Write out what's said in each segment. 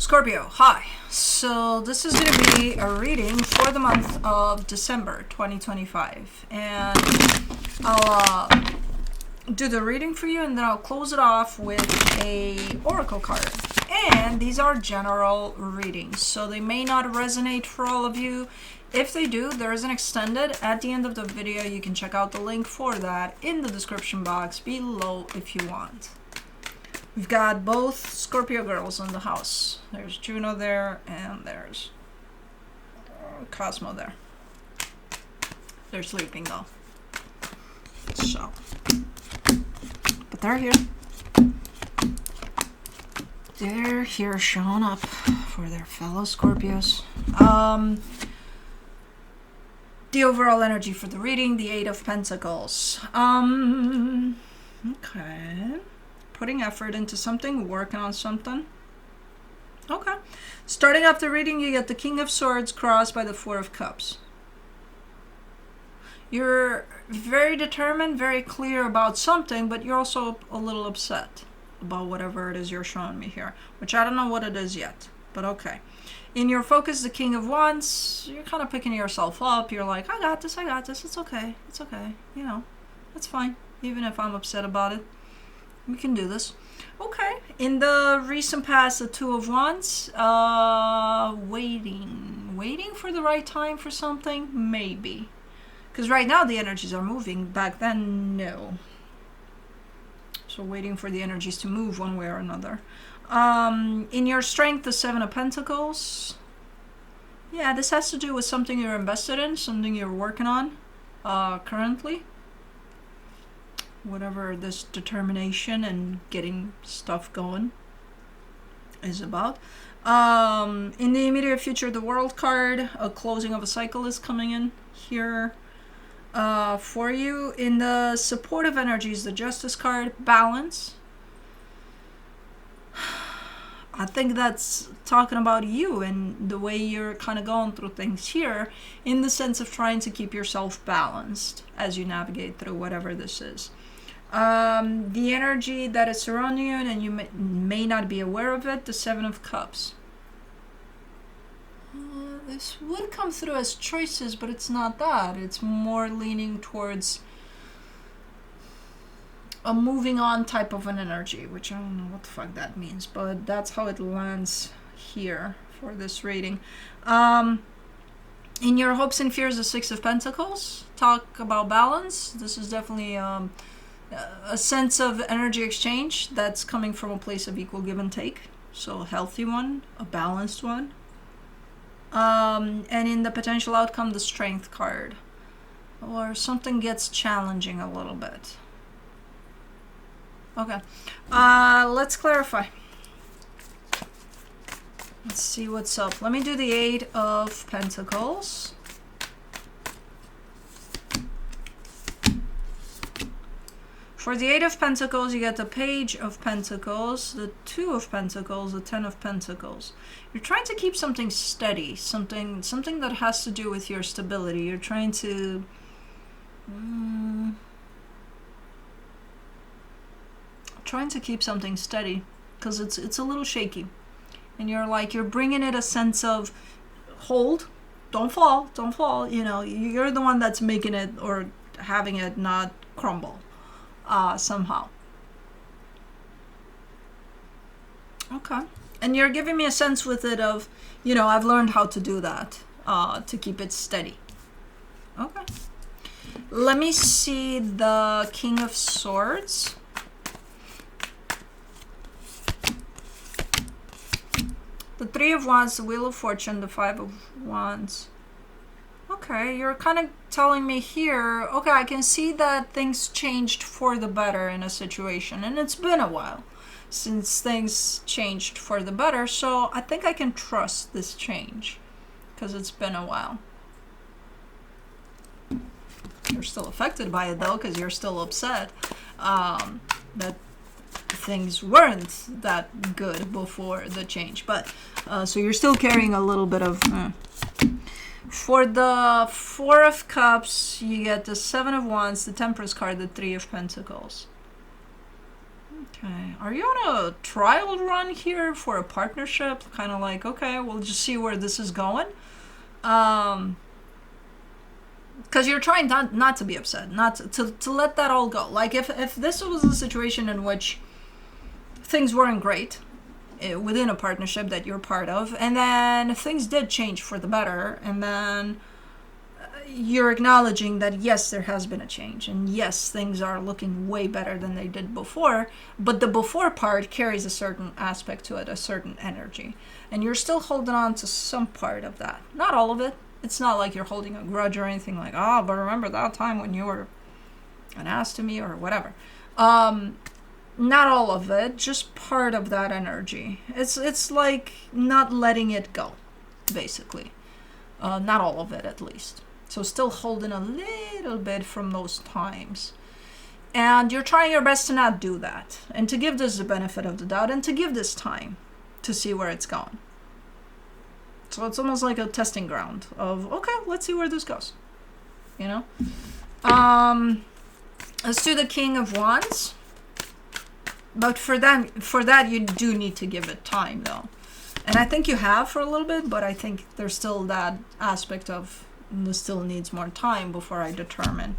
Scorpio, hi. So this is going to be a reading for the month of December 2025. And I'll do the reading for you and then I'll close it off with a oracle card. And these are general readings, so they may not resonate for all of you. If they do, there is an extended at the end of the video. You can check out the link for that in the description box below if you want. We've got both Scorpio girls in the house. There's Juno there, and there's Cosmo there. They're sleeping though. So, but they're here. They're here showing up for their fellow Scorpios. The overall energy for the reading, the Eight of Pentacles. Okay. Putting effort into something, working on something. Okay. Starting off the reading, you get the King of Swords crossed by the Four of Cups. You're very determined, very clear about something, but you're also a little upset about whatever it is you're showing me here, which I don't know what it is yet, but okay. In your focus, the King of Wands, you're kind of picking yourself up. You're like, I got this, it's okay, you know, it's fine, even if I'm upset about it. We can do this. Okay. In the recent past, the Two of Wands, waiting for the right time for something, maybe. Because right now the energies are moving. Back then, no. So waiting for the energies to move one way or another. In your strength, the Seven of Pentacles. Yeah, this has to do with something you're invested in, something you're working on currently. Whatever this determination and getting stuff going is about. In the immediate future, the World card, a closing of a cycle is coming in here for you. In the supportive energies, the Justice card, balance. I think that's talking about you and the way you're kind of going through things here, in the sense of trying to keep yourself balanced as you navigate through whatever this is. The energy that is surrounding you and you may not be aware of it, the Seven of Cups. This would come through as choices, but it's not that. It's more leaning towards a moving on type of an energy, which I don't know what the fuck that means, but that's how it lands here for this reading. In your hopes and fears, the Six of Pentacles. Talk about balance. This is definitely a sense of energy exchange that's coming from a place of equal give and take. So a healthy one, a balanced one. And in the potential outcome, the Strength card. Or something gets challenging a little bit. Okay. Let's clarify. Let's see what's up. Let me do the Eight of Pentacles. For the Eight of Pentacles, you get the Page of Pentacles, the Two of Pentacles, the Ten of Pentacles. You're trying to keep something steady, something that has to do with your stability. You're trying to keep something steady because it's a little shaky, and you're bringing it a sense of hold, don't fall. You know, you're the one that's making it or having it not crumble. Somehow. Okay. And you're giving me a sense with it of, you know, I've learned how to do that, to keep it steady. Okay. Let me see the King of Swords. The Three of Wands, the Wheel of Fortune, the Five of Wands. Okay, you're kind of telling me here, okay, I can see that things changed for the better in a situation, and it's been a while since things changed for the better, so I think I can trust this change because it's been a while. You're still affected by it though, because you're still upset that things weren't that good before the change, but so you're still carrying a little bit of For the Four of Cups, you get the Seven of Wands, the Temperance card, the Three of Pentacles. Okay. Are you on a trial run here for a partnership? Kind of like, okay, we'll just see where this is going. Because you're trying not to be upset, not to let that all go. Like if this was a situation in which things weren't great within a partnership that you're part of, and then things did change for the better, and then you're acknowledging that yes, there has been a change, and yes, things are looking way better than they did before, but the before part carries a certain aspect to it, a certain energy, and you're still holding on to some part of that, not all of it. It's not like you're holding a grudge or anything like, oh, but remember that time when you were an ass to me or whatever. Not all of it, just part of that energy. It's like not letting it go, basically. Not all of it, at least. So still holding a little bit from those times. And you're trying your best to not do that. And to give this the benefit of the doubt and to give this time to see where it's going. So it's almost like a testing ground of, okay, let's see where this goes. You know? As to the King of Wands. But for that, you do need to give it time, though. And I think you have for a little bit, but I think there's still that aspect of this still needs more time before I determine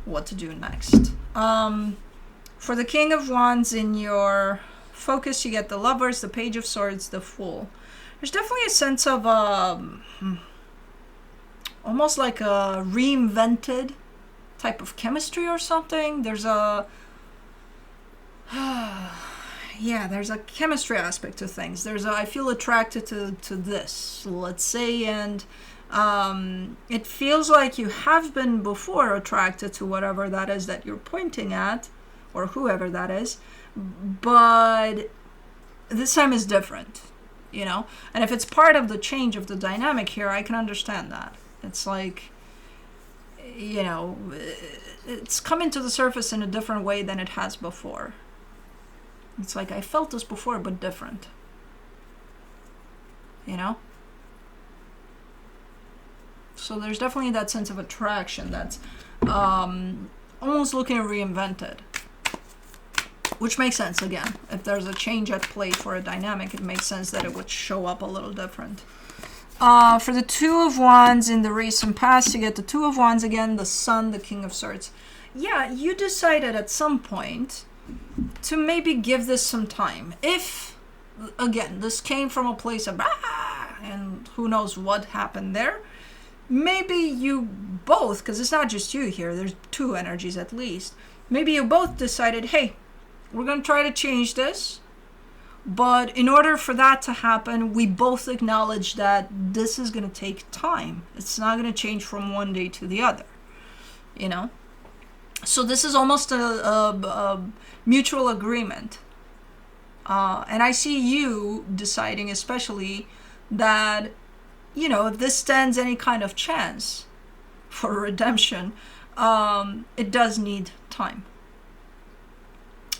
what to do next. For the King of Wands, in your focus, you get the Lovers, the Page of Swords, the Fool. There's definitely a sense of almost like a reinvented type of chemistry or something. There's a there's a chemistry aspect to things. I feel attracted to this, let's say, and it feels like you have been before attracted to whatever that is that you're pointing at, or whoever that is, but this time is different, you know? And if it's part of the change of the dynamic here, I can understand that. It's like, you know, it's coming to the surface in a different way than it has before. It's like, I felt this before, but different. You know? So there's definitely that sense of attraction that's almost looking reinvented. Which makes sense, again. If there's a change at play for a dynamic, it makes sense that it would show up a little different. For the Two of Wands in the recent past, you get the Two of Wands again, the Sun, the King of Swords. Yeah, you decided at some point to maybe give this some time. If, again, this came from a place of and who knows what happened there, maybe you both, because it's not just you here, there's two energies at least, maybe you both decided, hey, we're going to try to change this, but in order for that to happen, we both acknowledge that this is going to take time. It's not going to change from one day to the other, you know? So this is almost a mutual agreement. And I see you deciding especially that, you know, if this stands any kind of chance for redemption, it does need time.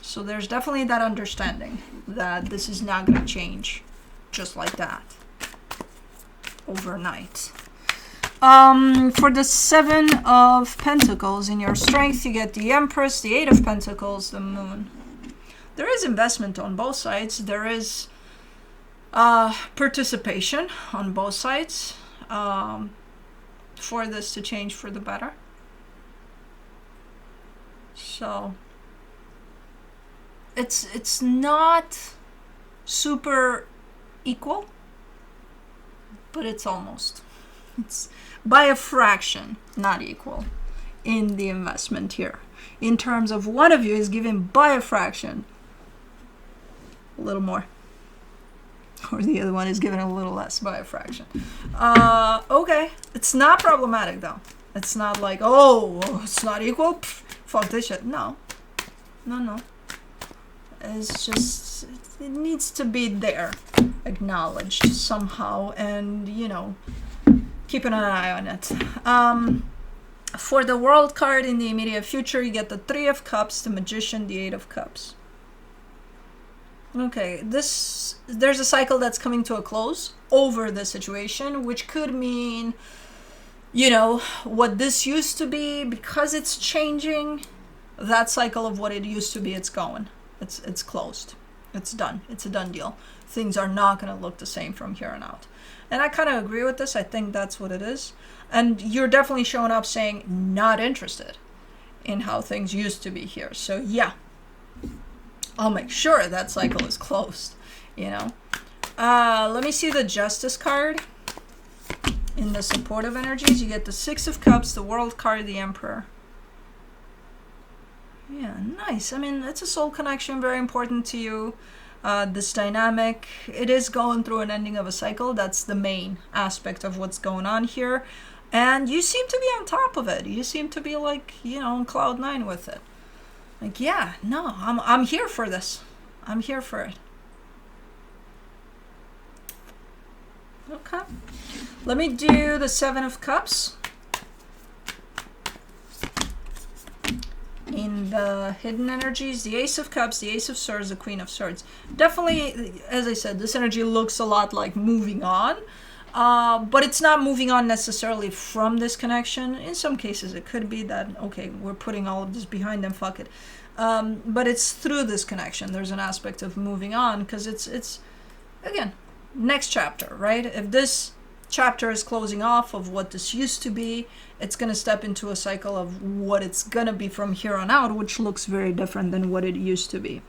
So there's definitely that understanding that this is not going to change just like that overnight. For the Seven of Pentacles, in your strength, you get the Empress, the Eight of Pentacles, the Moon. There is investment on both sides. There is participation on both sides for this to change for the better. So it's not super equal, but it's almost. It's by a fraction, not equal, in the investment here. In terms of one of you is given by a fraction, a little more. Or the other one is given a little less by a fraction. Okay. It's not problematic, though. It's not like, oh, it's not equal? Pff, fuck this shit. No. No. It's just, it needs to be there, acknowledged somehow, and, you know, keeping an eye on it. For the World card in the immediate future, you get the Three of Cups, the Magician, the Eight of Cups. Okay, there's a cycle that's coming to a close over the situation, which could mean, you know, what this used to be, because it's changing, that cycle of what it used to be, it's going. It's closed. It's done. It's a done deal. Things are not going to look the same from here on out. And I kind of agree with this. I think that's what it is. And you're definitely showing up saying not interested in how things used to be here. So yeah, I'll make sure that cycle is closed, you know. Let me see the Justice card. In the supportive energies, you get the Six of Cups, the World card, the Emperor. Yeah, nice. I mean, it's a soul connection, very important to you. This dynamic, it is going through an ending of a cycle. That's the main aspect of what's going on here. And you seem to be on top of it. You seem to be like, you know, on cloud nine with it. Like, yeah, no, I'm here for this. I'm here for it. Okay. Let me do the Seven of Cups. In the hidden energies, the Ace of Cups, the Ace of Swords, the Queen of Swords. Definitely, as I said, this energy looks a lot like moving on. But it's not moving on necessarily from this connection. In some cases, it could be that, okay, we're putting all of this behind them, fuck it. But it's through this connection. There's an aspect of moving on because it's again, next chapter, right? If this chapter is closing off of what this used to be, it's going to step into a cycle of what it's going to be from here on out, which looks very different than what it used to be.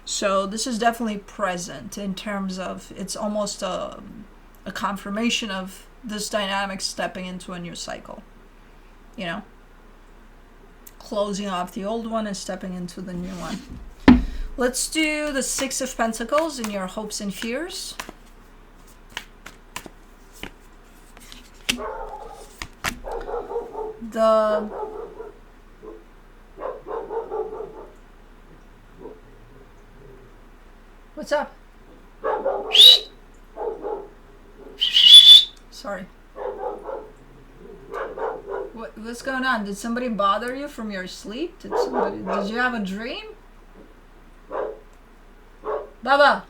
So this is definitely present in terms of, it's almost a confirmation of this dynamic stepping into a new cycle, you know, closing off the old one and stepping into the new one. Let's do the Six of Pentacles in your hopes and fears. What's up? Sorry. What's going on? Did somebody bother you from your sleep? Did you have a dream? Baba,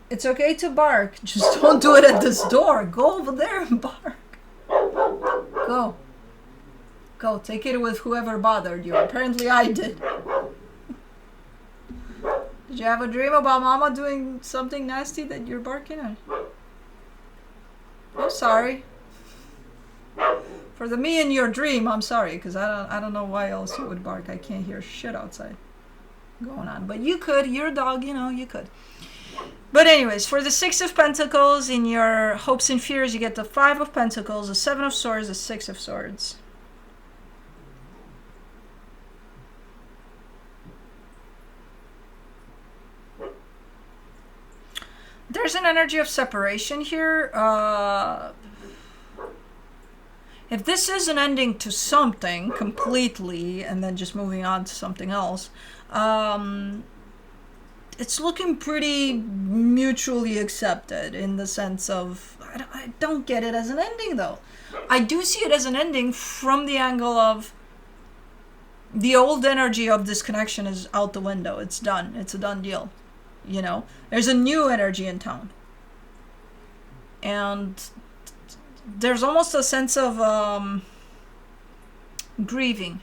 it's okay to bark. Just don't do it at this door. Go over there and bark. Go. Go. Take it with whoever bothered you. Apparently I did. Did you have a dream about Mama doing something nasty that you're barking at? I'm sorry. For the me in your dream, I'm sorry, because I don't know why else you would bark. I can't hear shit outside going on. But you could. You're a dog, you know, you could. But anyways, for the Six of Pentacles, in your hopes and fears, you get the Five of Pentacles, the Seven of Swords, the Six of Swords. There's an energy of separation here. If this is an ending to something completely and then just moving on to something else, it's looking pretty mutually accepted in the sense of, I don't get it as an ending though. I do see it as an ending from the angle of the old energy of this connection is out the window. It's done. It's a done deal. You know, there's a new energy in town. And there's almost a sense of grieving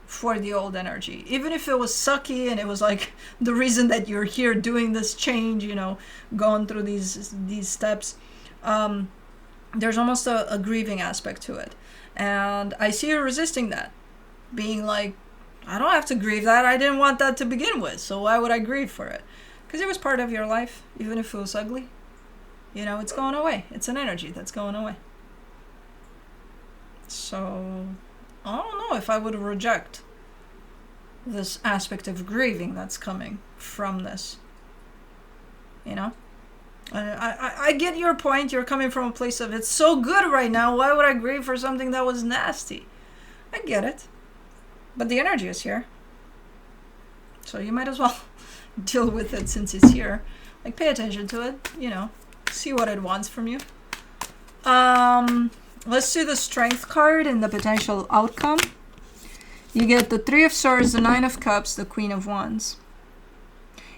for the old energy. Even if it was sucky and it was like the reason that you're here doing this change, you know, going through these steps, there's almost a grieving aspect to it. And I see you resisting that. Being like, I don't have to grieve that. I didn't want that to begin with. So why would I grieve for it? Because it was part of your life, even if it was ugly. You know, it's going away. It's an energy that's going away. So, I don't know if I would reject this aspect of grieving that's coming from this. You know? I get your point. You're coming from a place of, it's so good right now. Why would I grieve for something that was nasty? I get it. But the energy is here. So you might as well deal with it since it's here. Like, pay attention to it, you know, see what it wants from you. Let's do the Strength card and the potential outcome. You get the Three of Swords, the Nine of Cups, the Queen of Wands.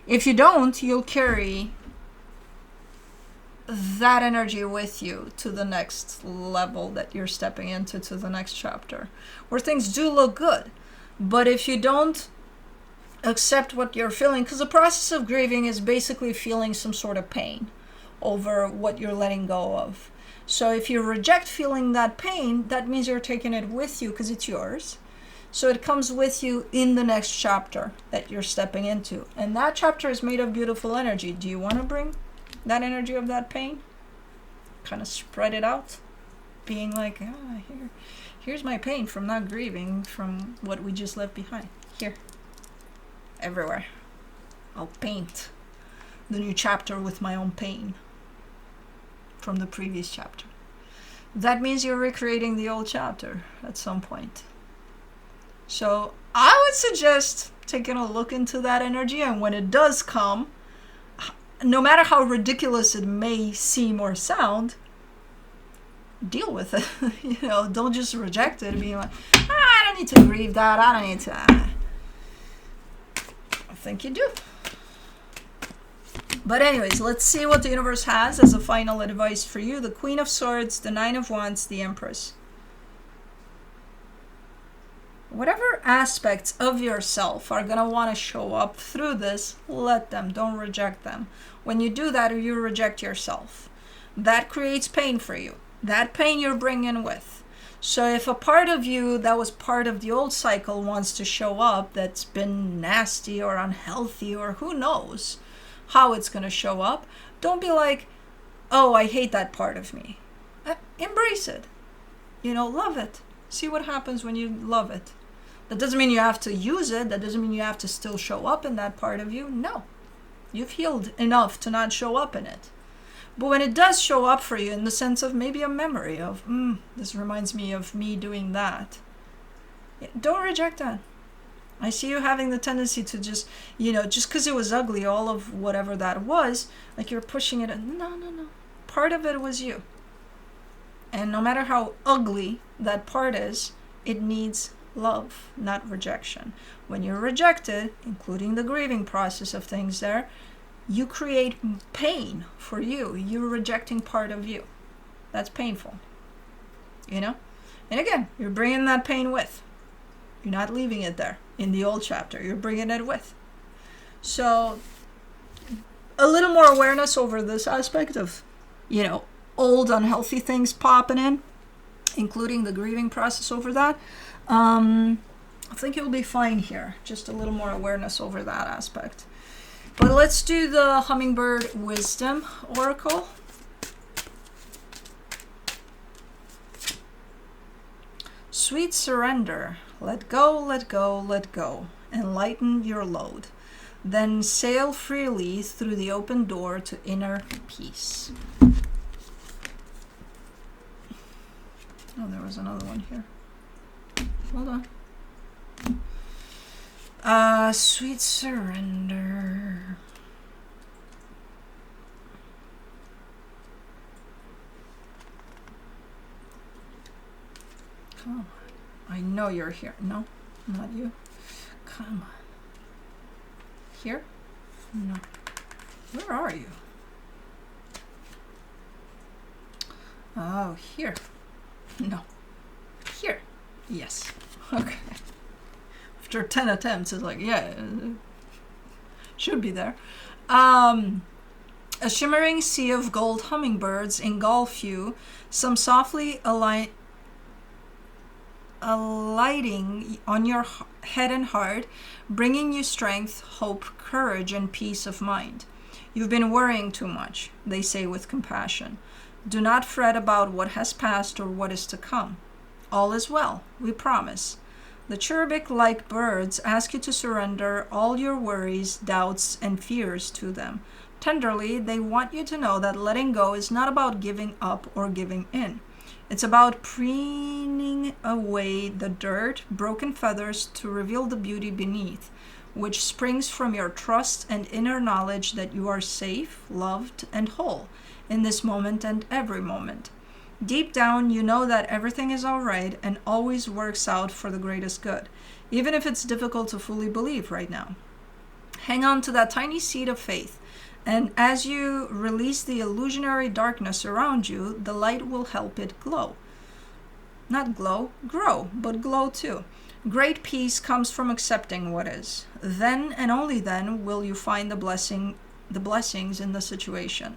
If you don't, you'll carry that energy with you to the next level that you're stepping into, to the next chapter, where things do look good. But if you don't accept what you're feeling, because the process of grieving is basically feeling some sort of pain over what you're letting go of. So if you reject feeling that pain, that means you're taking it with you because it's yours. So it comes with you in the next chapter that you're stepping into. And that chapter is made of beautiful energy. Do you want to bring that energy of that pain? Kind of spread it out, being like, here's my pain from not grieving, from what we just left behind. Here. Everywhere. I'll paint the new chapter with my own pain from the previous chapter. That means you're recreating the old chapter at some point. So I would suggest taking a look into that energy, and when it does come, no matter how ridiculous it may seem or sound, deal with it. Don't just reject it, being like, I don't need to grieve that, I don't need to. I think you do. But anyways, let's see what the universe has as a final advice for you. The Queen of Swords, the Nine of Wands, the Empress. Whatever aspects of yourself are going to want to show up through this, let them. Don't reject them. When you do that, you reject yourself. That creates pain for you. That pain you're bringing with. So if a part of you that was part of the old cycle wants to show up, that's been nasty or unhealthy, or who knows how it's going to show up, don't be like, oh, I hate that part of me. Embrace it. Love it. See what happens when you love it. That doesn't mean you have to use it. That doesn't mean you have to still show up in that part of you. No. You've healed enough to not show up in it. But when it does show up for you in the sense of maybe a memory of, this reminds me of me doing that, don't reject that. I see you having the tendency to just because it was ugly, all of whatever that was, like you're pushing it. No. Part of it was you. And no matter how ugly that part is, it needs love, not rejection. When you're rejected, including the grieving process of things there, you create pain for you. You're rejecting part of you. That's painful. And again, you're bringing that pain with. You're not leaving it there in the old chapter. You're bringing it with. So a little more awareness over this aspect of, old unhealthy things popping in, including the grieving process over that. I think you'll be fine here. Just a little more awareness over that aspect. But let's do the Hummingbird Wisdom Oracle. Sweet surrender. Let go, let go, let go, and lighten your load. Then sail freely through the open door to inner peace. Oh, there was another one here. Hold on. Sweet surrender. Come on. I know you're here. No, not you. Come on. Here? No. Where are you? Oh, here. No. Here. Yes. Okay. After 10 attempts, it's like, yeah, should be there. A shimmering sea of gold hummingbirds engulf you, some softly alighting on your head and heart, bringing you strength, hope, courage, and peace of mind. You've been worrying too much, they say with compassion. Do not fret about what has passed or what is to come. All is well, we promise. The cherubic-like birds ask you to surrender all your worries, doubts, and fears to them. Tenderly, they want you to know that letting go is not about giving up or giving in. It's about preening away the dirt, broken feathers to reveal the beauty beneath, which springs from your trust and inner knowledge that you are safe, loved, and whole in this moment and every moment. Deep down, you know that everything is all right and always works out for the greatest good, even if it's difficult to fully believe right now. Hang on to that tiny seed of faith, and as you release the illusionary darkness around you, the light will help it glow. Not glow, grow, but glow too. Great peace comes from accepting what is. Then and only then will you find the blessings in the situation.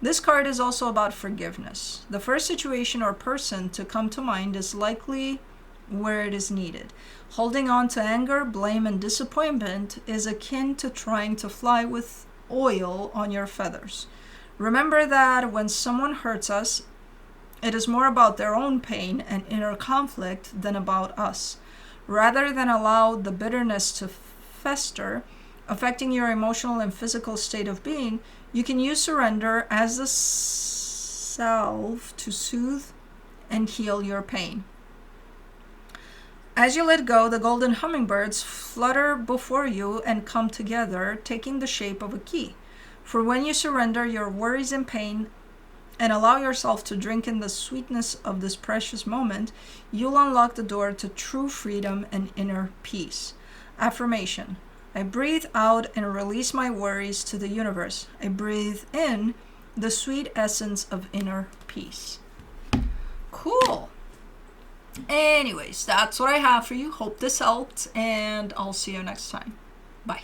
This card is also about forgiveness. The first situation or person to come to mind is likely where it is needed. Holding on to anger, blame, and disappointment is akin to trying to fly with oil on your feathers. Remember that when someone hurts us, it is more about their own pain and inner conflict than about us. Rather than allow the bitterness to fester, affecting your emotional and physical state of being, you can use surrender as the salve to soothe and heal your pain. As you let go, the golden hummingbirds flutter before you and come together, taking the shape of a key. For when you surrender your worries and pain and allow yourself to drink in the sweetness of this precious moment, you'll unlock the door to true freedom and inner peace. Affirmation. I breathe out and release my worries to the universe. I breathe in the sweet essence of inner peace. Cool. Anyways, that's what I have for you. Hope this helped, and I'll see you next time. Bye.